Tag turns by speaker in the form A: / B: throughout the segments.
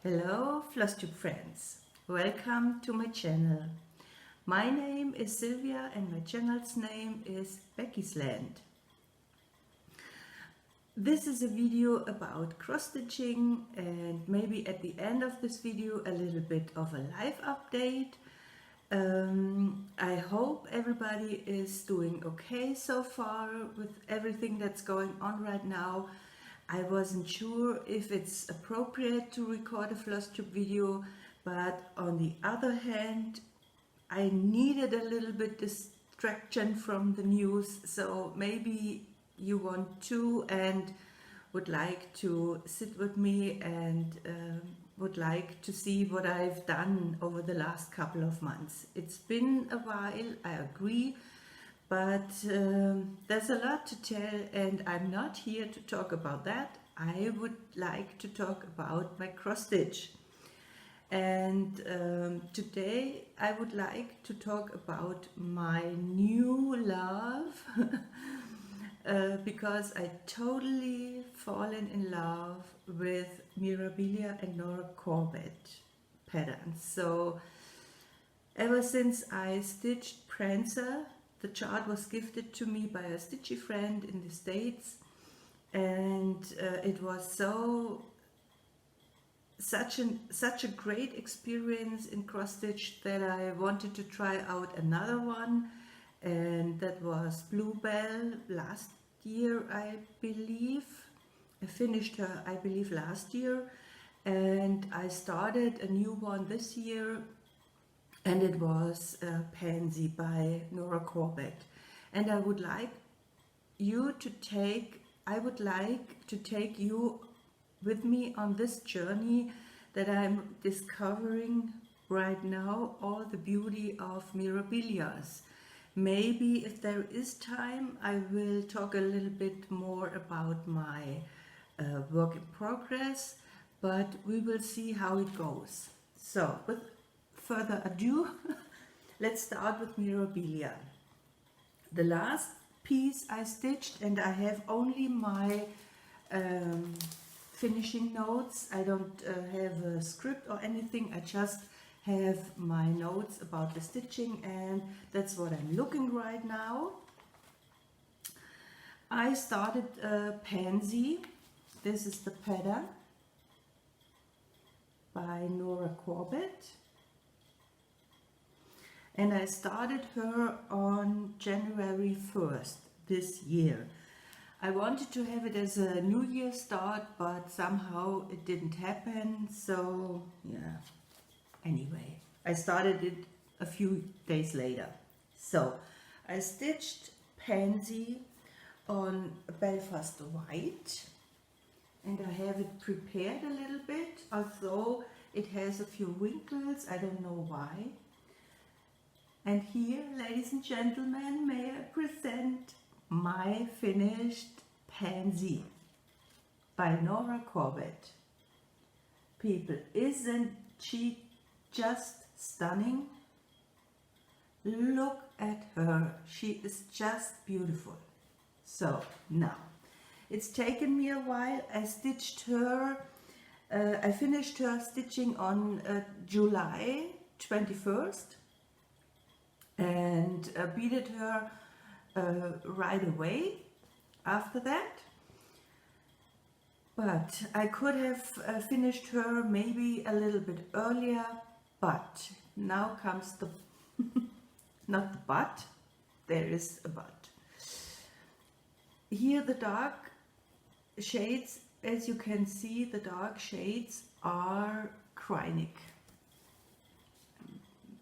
A: Hello FlossTube friends, welcome to my channel. My name is Sylvia and my channel's name is Becky's Land. This is a video about cross stitching and maybe at the end of this video a little bit of a life update. I hope everybody is doing okay so far with everything that's going on right now. I wasn't sure if it's appropriate to record a FlossTube video, but on the other hand, I needed a little bit distraction from the news, so maybe you want to and would like to sit with me and would like to see what I've done over the last couple of months. It's been a while, I agree, but there's a lot to tell and I'm not here to talk about that. I would like to talk about my cross stitch. And today I would like to talk about my new love because I totally fallen in love with Mirabilia and Nora Corbett patterns. So ever since I stitched Pansy, the chart was gifted to me by a stitchy friend in the States, and it was such a great experience in cross stitch that I wanted to try out another one, and that was Bluebell last year, I believe. I finished her, I believe, last year, and I started a new one this year, and it was Pansy by Nora Corbett. And I would like you to take you with me on this journey that I'm discovering right now, all the beauty of Mirabilias. Maybe if there is time, I will talk a little bit more about my work in progress, but we will see how it goes. So with further ado, let's start with Mirabilia. The last piece I stitched, and I have only my finishing notes. I don't have a script or anything. I just have my notes about the stitching, and that's what I'm looking right now. I started Pansy. This is the pattern by Nora Corbett, and I started her on January 1st this year. I wanted to have it as a New Year start, but somehow it didn't happen, so yeah. Anyway, I started it a few days later. So I stitched Pansy on Belfast white, and I have it prepared a little bit, although it has a few wrinkles, I don't know why. And here, ladies and gentlemen, may I present my finished Pansy by Nora Corbett. People, isn't she just stunning? Look at her, she is just beautiful. So now, it's taken me a while. I stitched her, I finished her stitching on July 21st and beaded her right away after that. But I could have finished her maybe a little bit earlier, but now comes the not the but, there is a but. Here the dark shades, as you can see, the dark shades are Kreinik.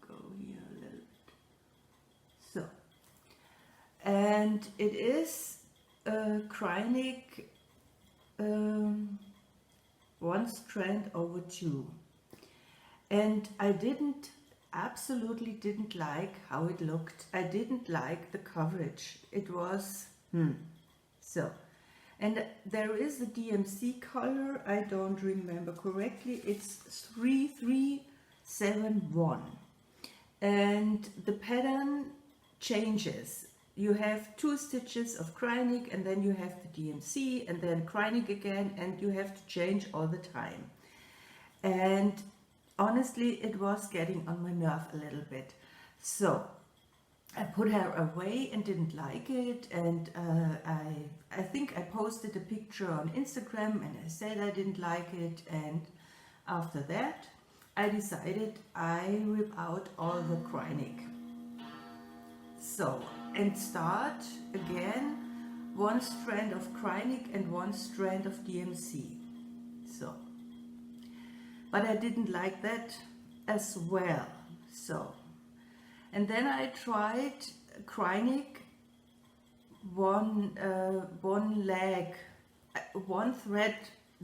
A: Go here a little bit. So, and it is Kreinik 1 strand over 2, and I absolutely didn't like how it looked. I didn't like the coverage. It was so, and there is the DMC color, I don't remember correctly, it's 3371, and the pattern changes. You have 2 stitches of Kreinik, and then you have the DMC, and then Kreinik again, and you have to change all the time. and honestly it was getting on my nerve a little bit. So I put her away and didn't like it, and I think I posted a picture on Instagram and I said I didn't like it, and after that I decided I rip out all the Kreinik. So, and start again one strand of Kreinik and one strand of DMC. So, but I didn't like that as well. So, and then I tried Kreinik one leg, one thread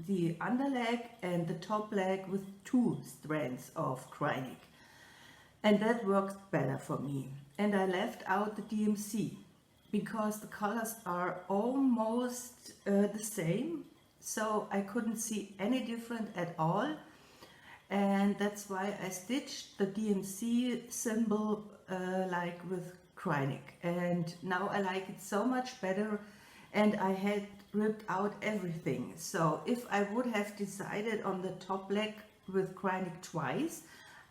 A: the under leg and the top leg with 2 strands of Kreinik, and that worked better for me. And I left out the DMC because the colors are almost the same, so I couldn't see any different at all, and that's why I stitched the DMC symbol like with Kreinik, and now I like it so much better, and I had ripped out everything. So if I would have decided on the top leg with Kreinik twice,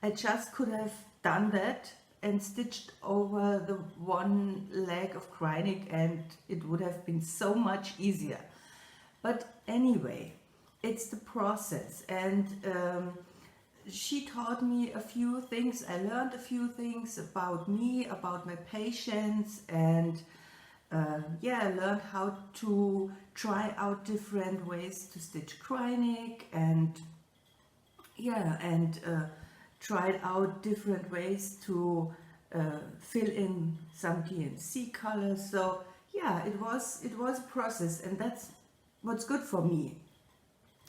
A: I just could have done that and stitched over the one leg of Kreinik, and it would have been so much easier. But anyway, it's the process, and she taught me a few things. I learned a few things about me, about my patients, and yeah, I learned how to try out different ways to stitch Kreinik, and yeah, and tried out different ways to fill in some DMC colors. So yeah, it was a process, and that's what's good for me,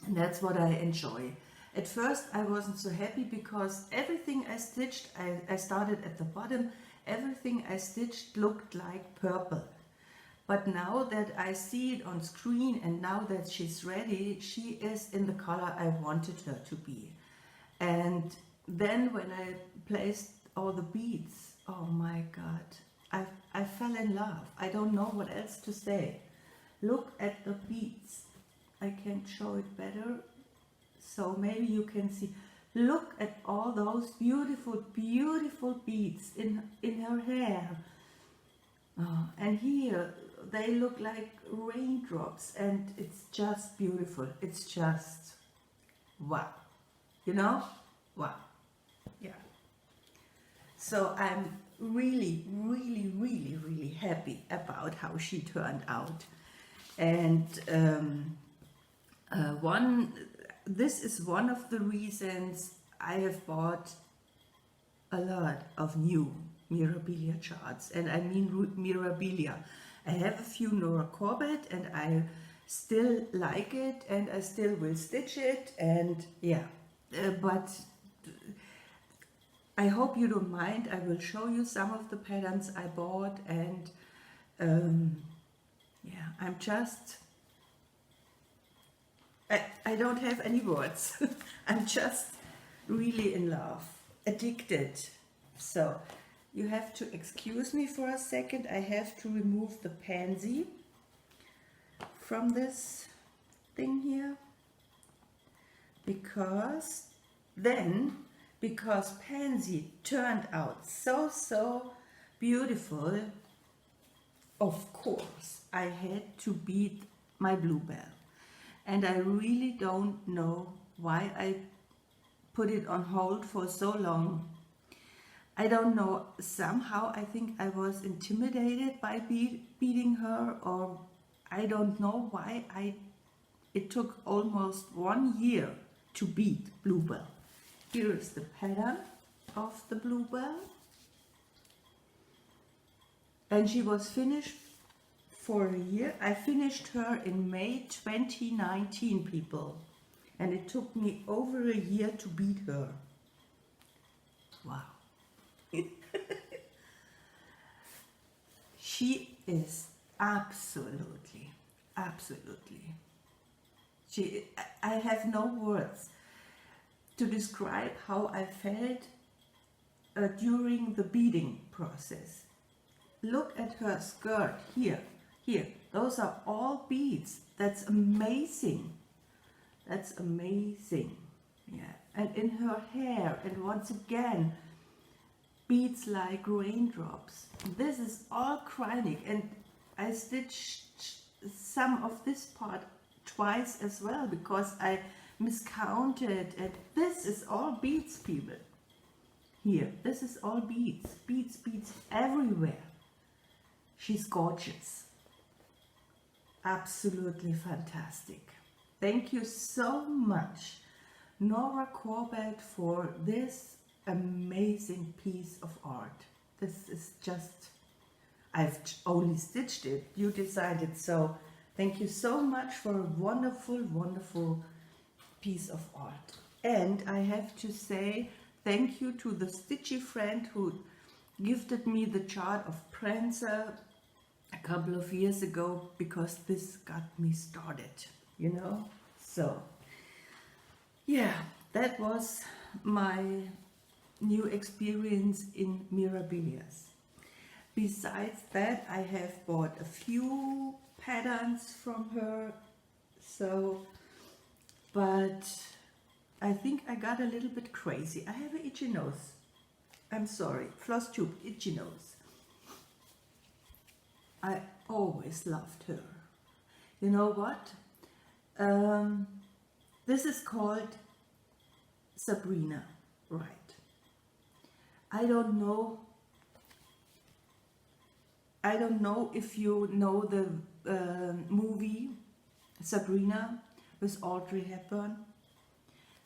A: and that's what I enjoy. At first I wasn't so happy because everything I stitched, I started at the bottom, everything I stitched looked like purple. But now that I see it on screen, and now that she's ready, she is in the color I wanted her to be. And then when I placed all the beads, oh my God, I fell in love. I don't know what else to say. Look at the beads. I can show it better, so maybe you can see. Look at all those beautiful, beautiful beads in her hair. Oh, and here they look like raindrops, and it's just beautiful. It's just wow, you know, wow. Yeah, so I'm really, really, really, really happy about how she turned out. And this is one of the reasons I have bought a lot of new Mirabilia charts, and I mean Mirabilia. I have a few Nora Corbett, and I still like it, and I still will stitch it, and yeah, but I hope you don't mind. I will show you some of the patterns I bought, and yeah, I'm just, I don't have any words. I'm just really in love, addicted. So you have to excuse me for a second. I have to remove the Pansy from this thing here, because Pansy turned out so beautiful, of course I had to beat my Bluebell. And I really don't know why I put it on hold for so long. I don't know, somehow I think I was intimidated by beating her, or I don't know why it took almost 1 year to beat Bluebell. Here is the pattern of the Bluebell, and she was finished for a year. I finished her in May 2019, people, and it took me over a year to beat her. Wow. She is absolutely, I have no words to describe how I felt during the beading process. Look at her skirt here, those are all beads. That's amazing. That's amazing. Yeah, and in her hair, and once again, beads like raindrops. This is all cryonic, and I stitched some of this part twice as well because I miscounted, and this is all beads, people. Here, this is all beads, beads, beads everywhere. She's gorgeous. Absolutely fantastic. Thank you so much, Nora Corbett, for this amazing piece of art. This is just, I've only stitched it. You decided, so thank you so much for a wonderful, wonderful piece of art. And I have to say thank you to the stitchy friend who gifted me the chart of Pansy a couple of years ago, because this got me started, you know. So yeah, that was my new experience in Mirabilias. Besides that, I have bought a few patterns from her, so, but I think I got a little bit crazy. I have an itchy nose. I'm sorry, FlossTube, itchy nose. I always loved her. You know what? This is called Sabrina, right? I don't know if you know the movie Sabrina with Audrey Hepburn.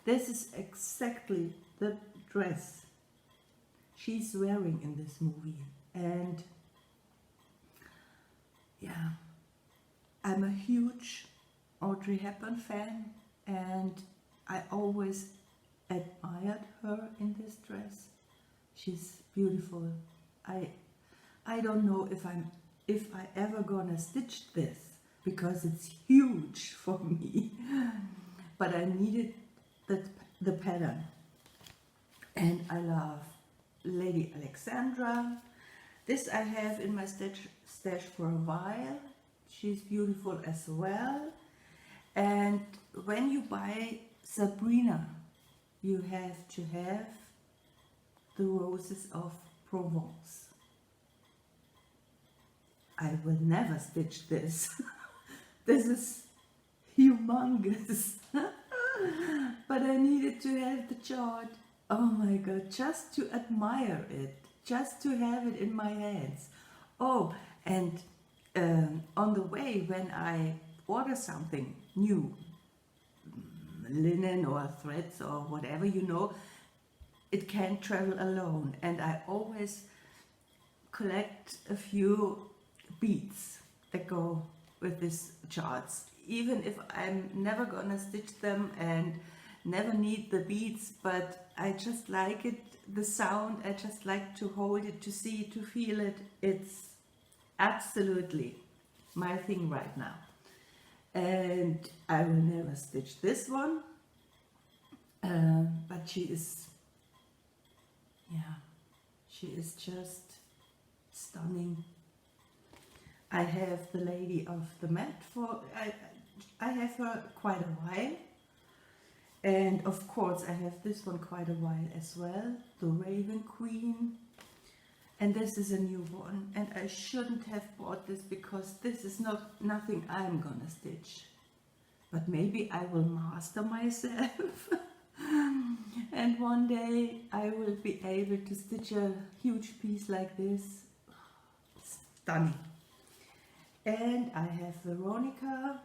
A: This is exactly the dress she's wearing in this movie, and yeah, I'm a huge Audrey Hepburn fan, and I always admired her in this dress. She's beautiful. I don't know if I ever gonna stitch this because it's huge for me, but I needed the pattern, and I love Lady Alexandra. This I have in my stash for a while. She's beautiful as well. And when you buy Sabrina, you have to have the Roses of Provence. I will never stitch this. This is humongous. But I needed to have the chart. Oh my God, just to admire it, just to have it in my hands. Oh, and on the way, when I order something new, linen or threads or whatever, you know, it can't travel alone, and I always collect a few beads that go with these charts, even if I'm never gonna stitch them and never need the beads, but I just like it, the sound. I just like to hold it, to see it, to feel it. It's absolutely my thing right now, and I will never stitch this one, but she is, yeah, she is just stunning. I have the Lady of the Mat for, I have her quite a while, and of course I have this one quite a while as well, the Raven Queen, and this is a new one, and I shouldn't have bought this because this is nothing I'm gonna stitch, but maybe I will master myself and one day I will be able to stitch a huge piece like this. Stunning. And I have Veronica,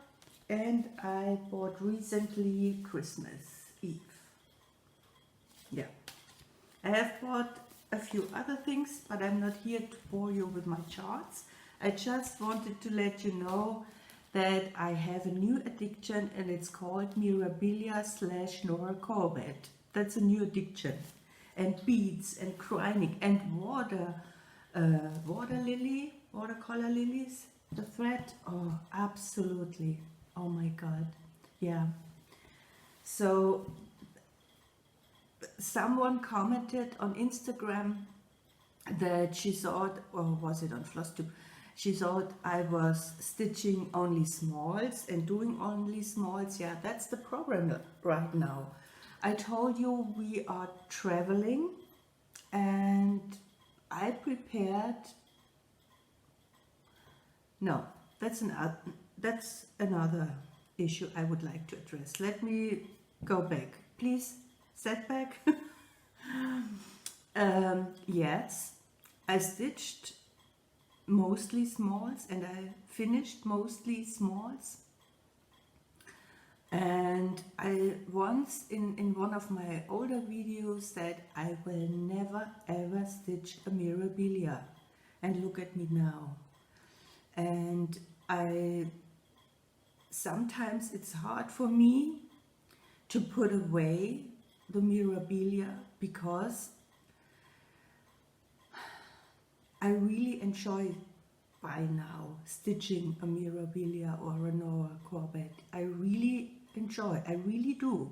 A: and I bought recently Christmas Eve. Yeah, I have bought a few other things, but I'm not here to bore you with my charts. I just wanted to let you know that I have a new addiction, and it's called Mirabilia / Nora Corbett. That's a new addiction. And beads and cryonic and watercolor lilies, the thread. Oh, absolutely. Oh my God. Yeah. So someone commented on Instagram that she thought, or was it on FlossTube, she thought I was stitching only smalls and doing only smalls. Yeah, that's the problem right now. I told you we are traveling, and I prepared, no, that's another issue I would like to address. Let me go back. Please, set back. Yes, I stitched mostly smalls and I finished mostly smalls. And I once in one of my older videos said I will never ever stitch a Mirabilia, and look at me now. And sometimes it's hard for me to put away the Mirabilia because I really enjoy by now stitching a Mirabilia or a Nora Corbett. I really enjoy, I really do.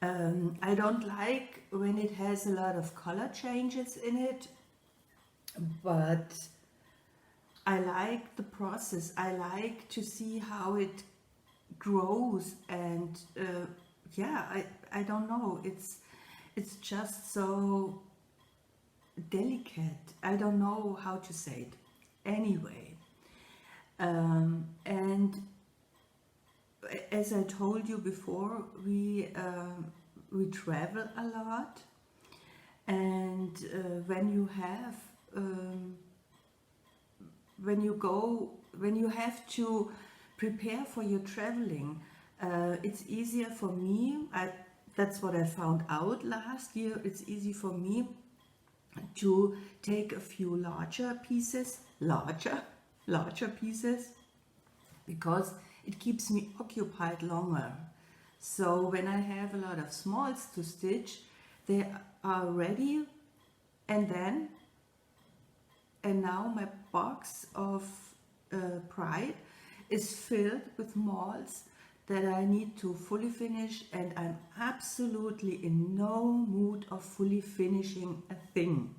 A: I don't like when it has a lot of color changes in it, but I like the process. I like to see how it grows, and yeah, I don't know, it's just so delicate. I don't know how to say it. Anyway, and as I told you before, we travel a lot, and when you have to prepare for your traveling, it's easier for me. That's what I found out last year. It's easy for me to take a few larger pieces, because it keeps me occupied longer. So when I have a lot of smalls to stitch, they are ready, and now my box of Pride is filled with smalls that I need to fully finish, and I'm absolutely in no mood of fully finishing a thing.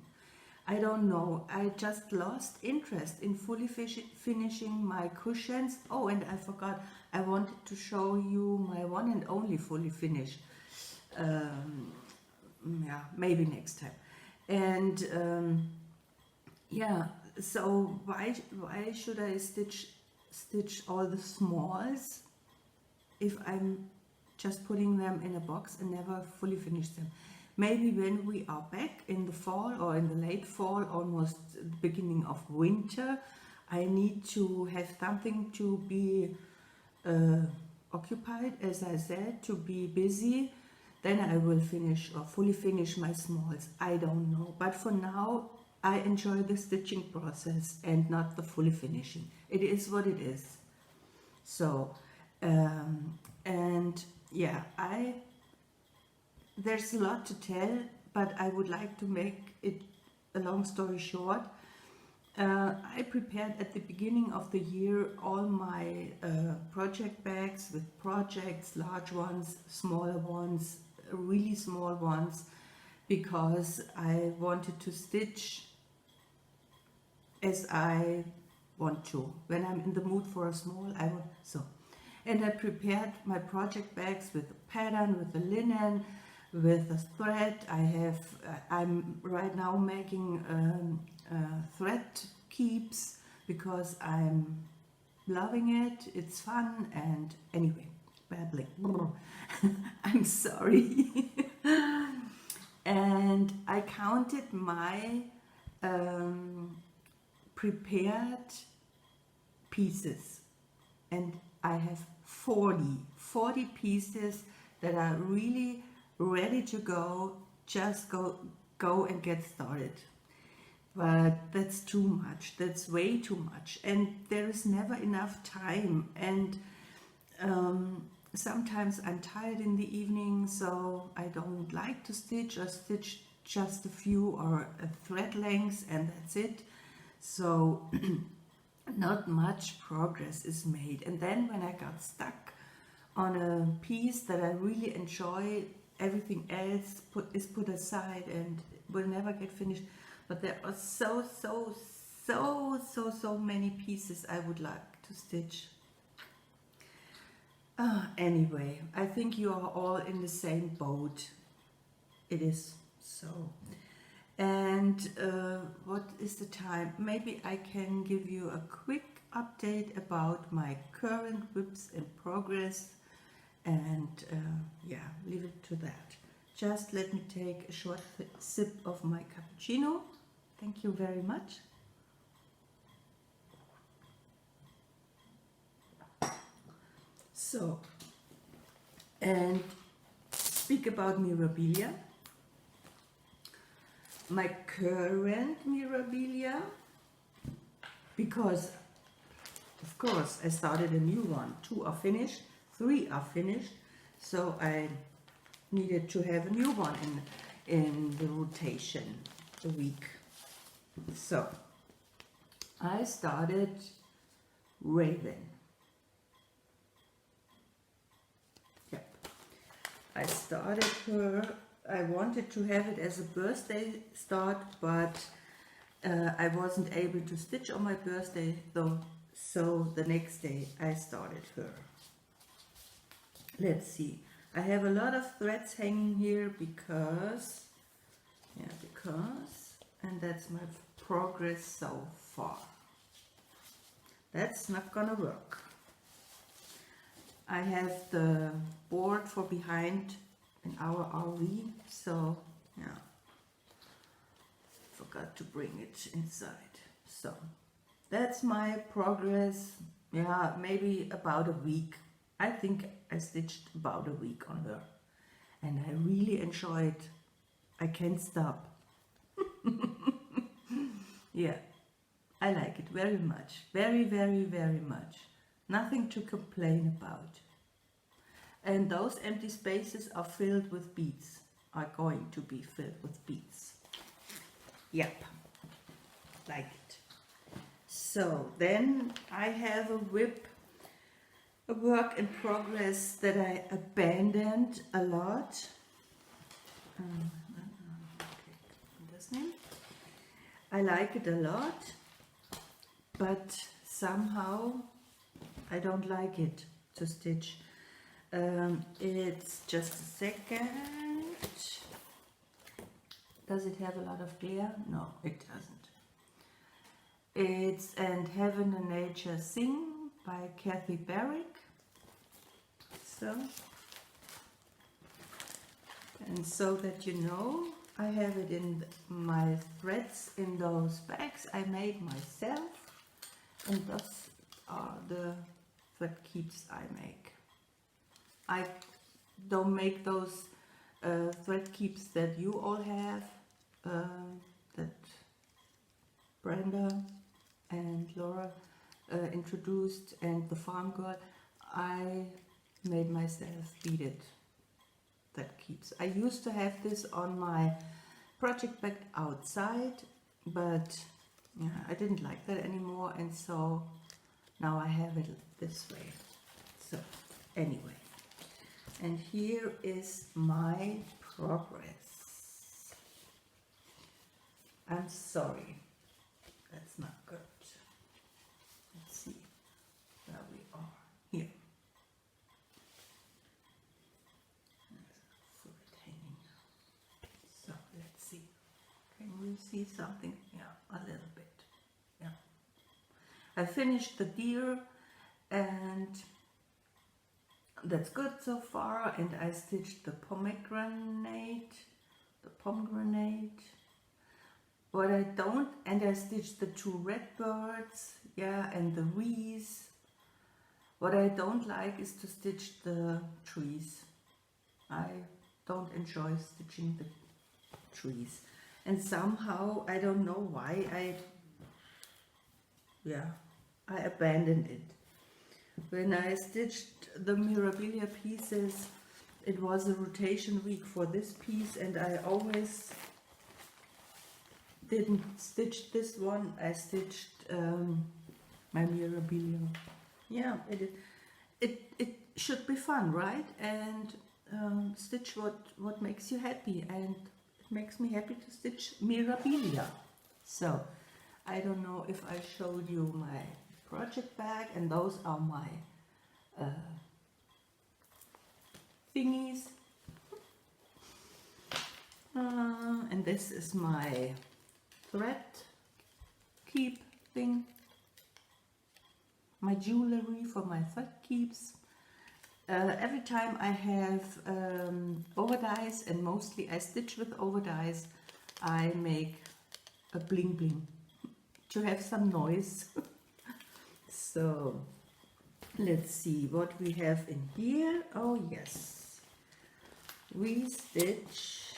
A: I don't know, I just lost interest in fully finishing my cushions. Oh, and I forgot, I wanted to show you my one and only fully finished. Yeah, maybe next time. And yeah, so why should I stitch all the smalls if I'm just putting them in a box and never fully finish them? Maybe when we are back in the fall or in the late fall, almost the beginning of winter, I need to have something to be occupied, as I said, to be busy. Then I will finish or fully finish my smalls. I don't know. But for now, I enjoy the stitching process and not the fully finishing. It is what it is. So, and yeah, there's a lot to tell, but I would like to make it a long story short. I prepared at the beginning of the year all my project bags with projects, large ones, smaller ones, really small ones, because I wanted to stitch as I want to. When I'm in the mood for a small, I want so. And I prepared my project bags with a pattern, with the linen, with a thread. I'm right now making thread keeps because I'm loving it. It's fun, and anyway, babbling. I'm sorry. And I counted my prepared pieces, and I have 40 pieces that are really ready to go. Just go and get started. But that's too much, that's way too much, and there is never enough time, and sometimes I'm tired in the evening, so I don't like to stitch, or stitch just a few or a thread length, and that's it. So not much progress is made. And then when I got stuck on a piece that I really enjoy, everything else is put aside and will never get finished. But there are so many pieces I would like to stitch. Anyway, I think you are all in the same boat. It is so. And what is the time? Maybe I can give you a quick update about my current whips in progress, and yeah, leave it to that. Just let me take a short sip of my cappuccino. Thank you very much. So, and speak about Mirabilia. My current Mirabilia, because of course I started a new one. 2 are finished, 3 are finished, so I needed to have a new one in the rotation a week. So I started Raven. I started her, I wanted to have it as a birthday start, but I wasn't able to stitch on my birthday though, so the next day I started her. Let's see, I have a lot of threads hanging here because, and that's my progress so far. That's not gonna work. I have the board for behind in our RV, so yeah, forgot to bring it inside. So that's my progress. Yeah, maybe about a week. I think I stitched about a week on her, and I really enjoy it. I can't stop. Yeah, I like it very much, very, very, very much. Nothing to complain about. And those empty spaces are filled with beads, are going to be filled with beads. Yep, like it. So then I have a whip, a work in progress that I abandoned a lot. This name. I like it a lot, but somehow I don't like it to stitch. It's just a second. Does it have a lot of glare? No, it doesn't. It's And Heaven and Nature Sing by Kathy Barrick. So, and so that you know, I have it in my threads in those bags I made myself, and those are the thread keeps I make. I don't make those thread keeps that you all have, that Brenda and Laura introduced, and the farm girl. I made myself beaded that keeps. I used to have this on my project bag outside, but yeah, I didn't like that anymore, and so now I have it this way. So anyway, and here is my progress. I'm sorry, that's not good. Let's see where we are. Here. There's a foot hanging. So let's see. Can you see something? Yeah, a little bit. Yeah. I finished the deer, and that's good so far. And I stitched the pomegranate. What I don't, and I stitched the 2 red birds, yeah, and the wreaths. What I don't like is to stitch the trees. I don't enjoy stitching the trees. And somehow, I don't know why, I abandoned it. When I stitched the Mirabilia pieces, it was a rotation week for this piece, and I always didn't stitch this one. I stitched my Mirabilia. Yeah, it should be fun, right? And stitch what makes you happy, and it makes me happy to stitch Mirabilia. So I don't know if I showed you my project bag, and those are my thingies. And this is my thread keep thing, my jewelry for my thread keeps. Every time I have overdyes, and mostly I stitch with overdyes, I make a bling bling to have some noise. So let's see what we have in here. Oh yes, we stitch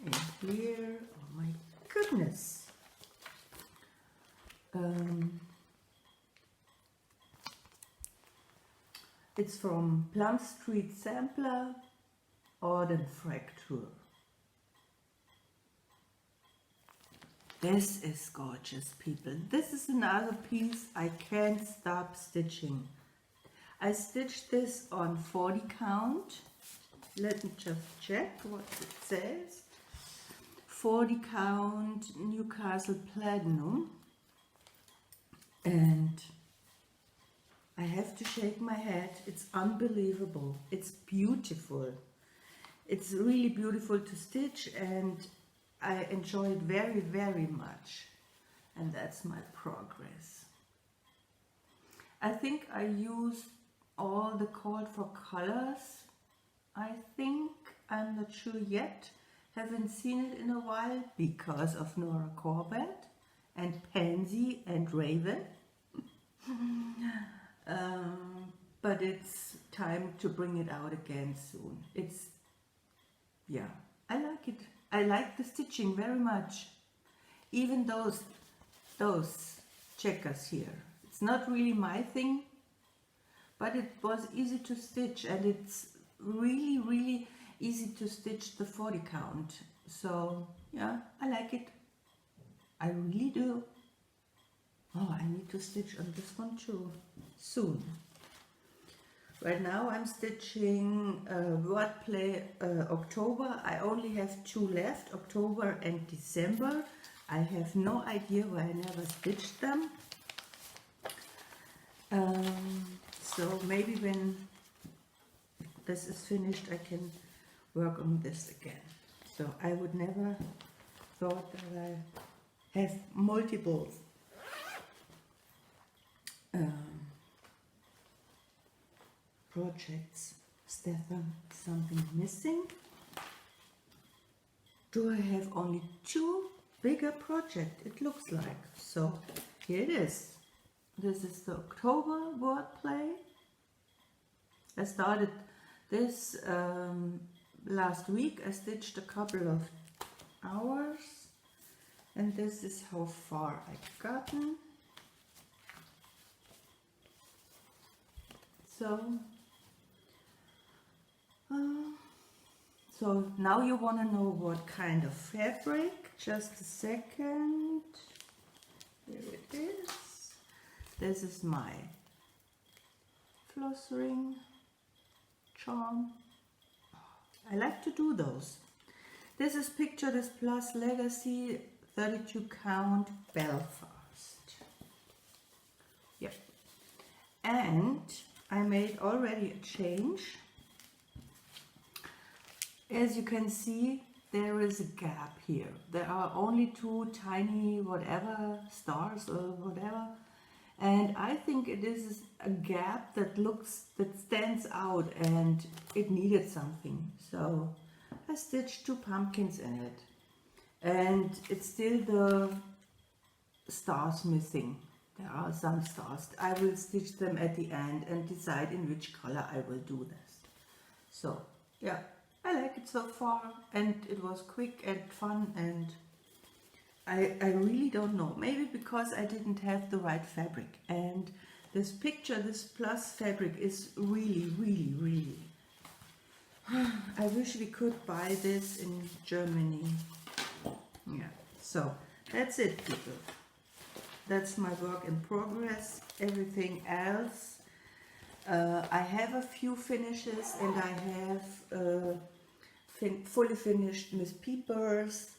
A: in here. Oh my goodness. It's from Plum Street Sampler, Orden Fracture. This is gorgeous, people. This is another piece I can't stop stitching. I stitched this on 40 count. Let me just check what it says. 40 count Newcastle Platinum. And I have to shake my head. It's unbelievable. It's beautiful. It's really beautiful to stitch, and I enjoy it very, very much. And that's my progress. I think I used all the called for colors. I think, I'm not sure yet. Haven't seen it in a while because of Nora Corbett and Pansy and Raven. But it's time to bring it out again soon. It's, yeah, I like it. I like the stitching very much. Even those checkers here. It's not really my thing, but it was easy to stitch, and it's really, really easy to stitch the 40 count. So yeah, I like it. I really do. Oh, I need to stitch on this one too, soon. Right now I'm stitching Wordplay October. I only have 2 left, October and December. I have no idea why I never stitched them. So maybe when this is finished I can work on this again. So I would never thought that I have multiple projects. Stefan, something missing? Do I have only 2 bigger projects? It looks like. So here it is. This is the October wordplay. I started this last week. I stitched a couple of hours, and this is how far I've gotten. So now you want to know what kind of fabric. Just a second. Here it is. This is my floss ring charm. I like to do those. This is Picture This Plus Legacy 32 count Belfast. Yep. And I made already a change. As you can see, there is a gap here. There are only 2 tiny whatever stars or whatever, and I think it is a gap that stands out, and it needed something. So I stitched 2 pumpkins in it, and it's still the stars missing. There are some stars. I will stitch them at the end and decide in which color I will do this. So yeah, I like it so far, and it was quick and fun, and I really don't know. Maybe because I didn't have the right fabric, and this Picture This Plus fabric is really, really, really. I wish we could buy this in Germany. Yeah, so that's it, people. That's my work in progress. Everything else, I have a few finishes, and I have fully finished Miss Peepers.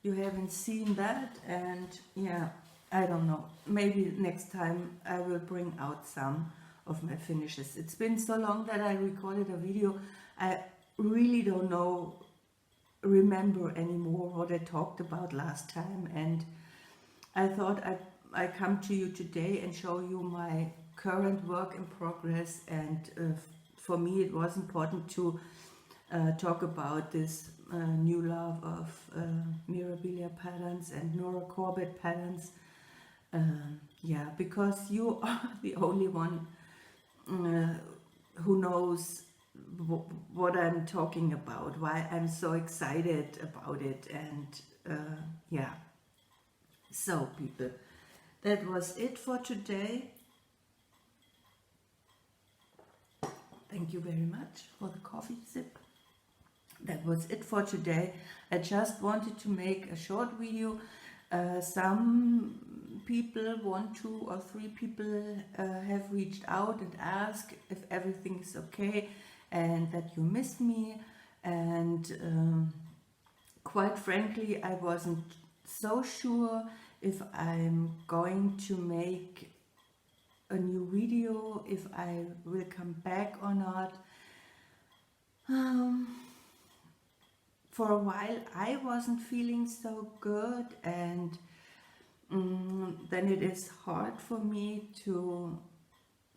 A: You haven't seen that, and yeah, I don't know. Maybe next time I will bring out some of my finishes. It's been so long that I recorded a video, I really don't remember anymore what I talked about last time, and I thought I come to you today and show you my current work in progress. And for me it was important to talk about this new love of Mirabilia patterns and Nora Corbett patterns. Yeah, because you are the only one who knows what I'm talking about, why I'm so excited about it. And yeah, so people, that was it for today. Thank you very much for the coffee sip. That was it for today. I just wanted to make a short video. Some people, 1, 2 or 3 people have reached out and asked if everything is okay and that you missed me. And quite frankly, I wasn't so sure if I'm going to make a new video, if I will come back or not. For a while I wasn't feeling so good, and then it is hard for me to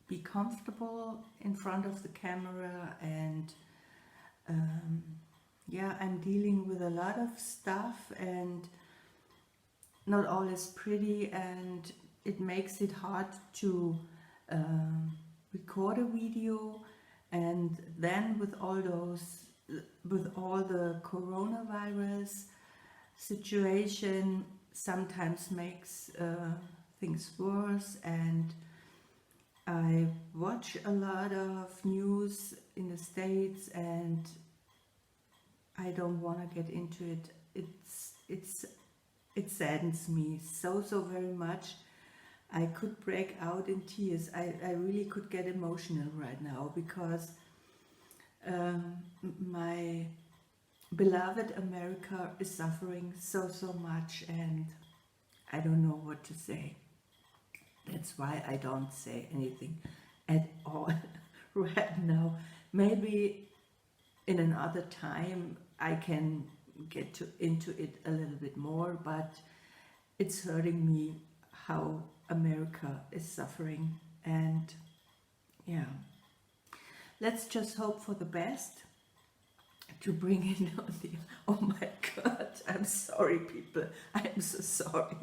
A: be comfortable in front of the camera, and yeah, I'm dealing with a lot of stuff and not all is pretty, and it makes it hard to record a video. And then with all the coronavirus situation, sometimes makes things worse, and I watch a lot of news in the States and I don't want to get into it. It saddens me so very much. I could break out in tears. I really could get emotional right now, because my beloved America is suffering so much, and I don't know what to say. That's why I don't say anything at all right now. Maybe in another time I can get into it a little bit more, but it's hurting me how America is suffering. And yeah, let's just hope for the best to bring in on the... Oh my God, I'm sorry people, I'm so sorry.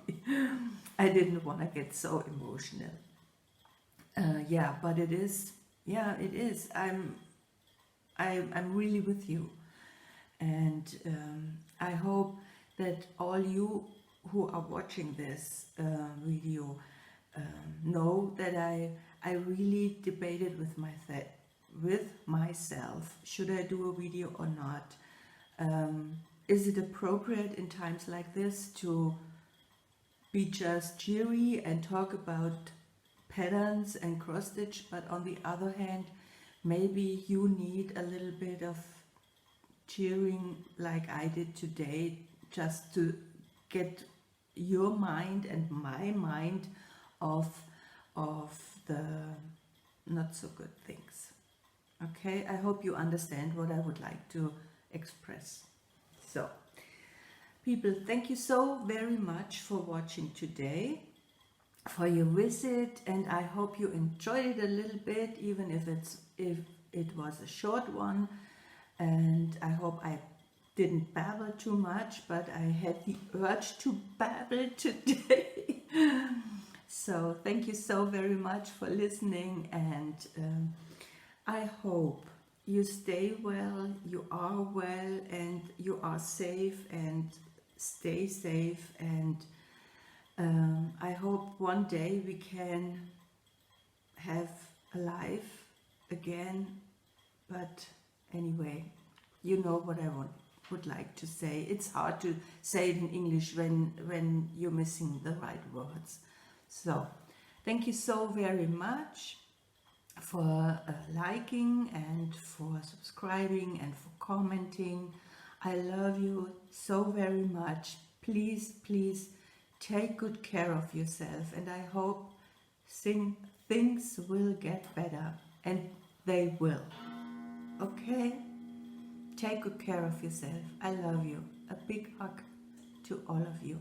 A: I didn't want to get so emotional. Yeah, but it is, yeah, it is. I'm really with you, and I hope that all you who are watching this video know that I really debated with myself, should I do a video or not? Is it appropriate in times like this to be just cheery and talk about patterns and cross stitch, but on the other hand, maybe you need a little bit of cheering like I did today, just to get your mind and my mind off of the not so good things. Okay, I hope you understand what I would like to express. So people, thank you so very much for watching today, for your visit, and I hope you enjoyed it a little bit, even if it was a short one. And I hope I didn't babble too much, but I had the urge to babble today. So thank you so very much for listening, and I hope you stay well, you are well, and you are safe, and stay safe. And I hope one day we can have a life again. But anyway, you know what I would like to say. It's hard to say it in English when you're missing the right words. So thank you so very much for liking and for subscribing and for commenting. I love you so very much. Please take good care of yourself, and I hope things will get better, and they will. Okay? Take good care of yourself. I love you. A big hug to all of you.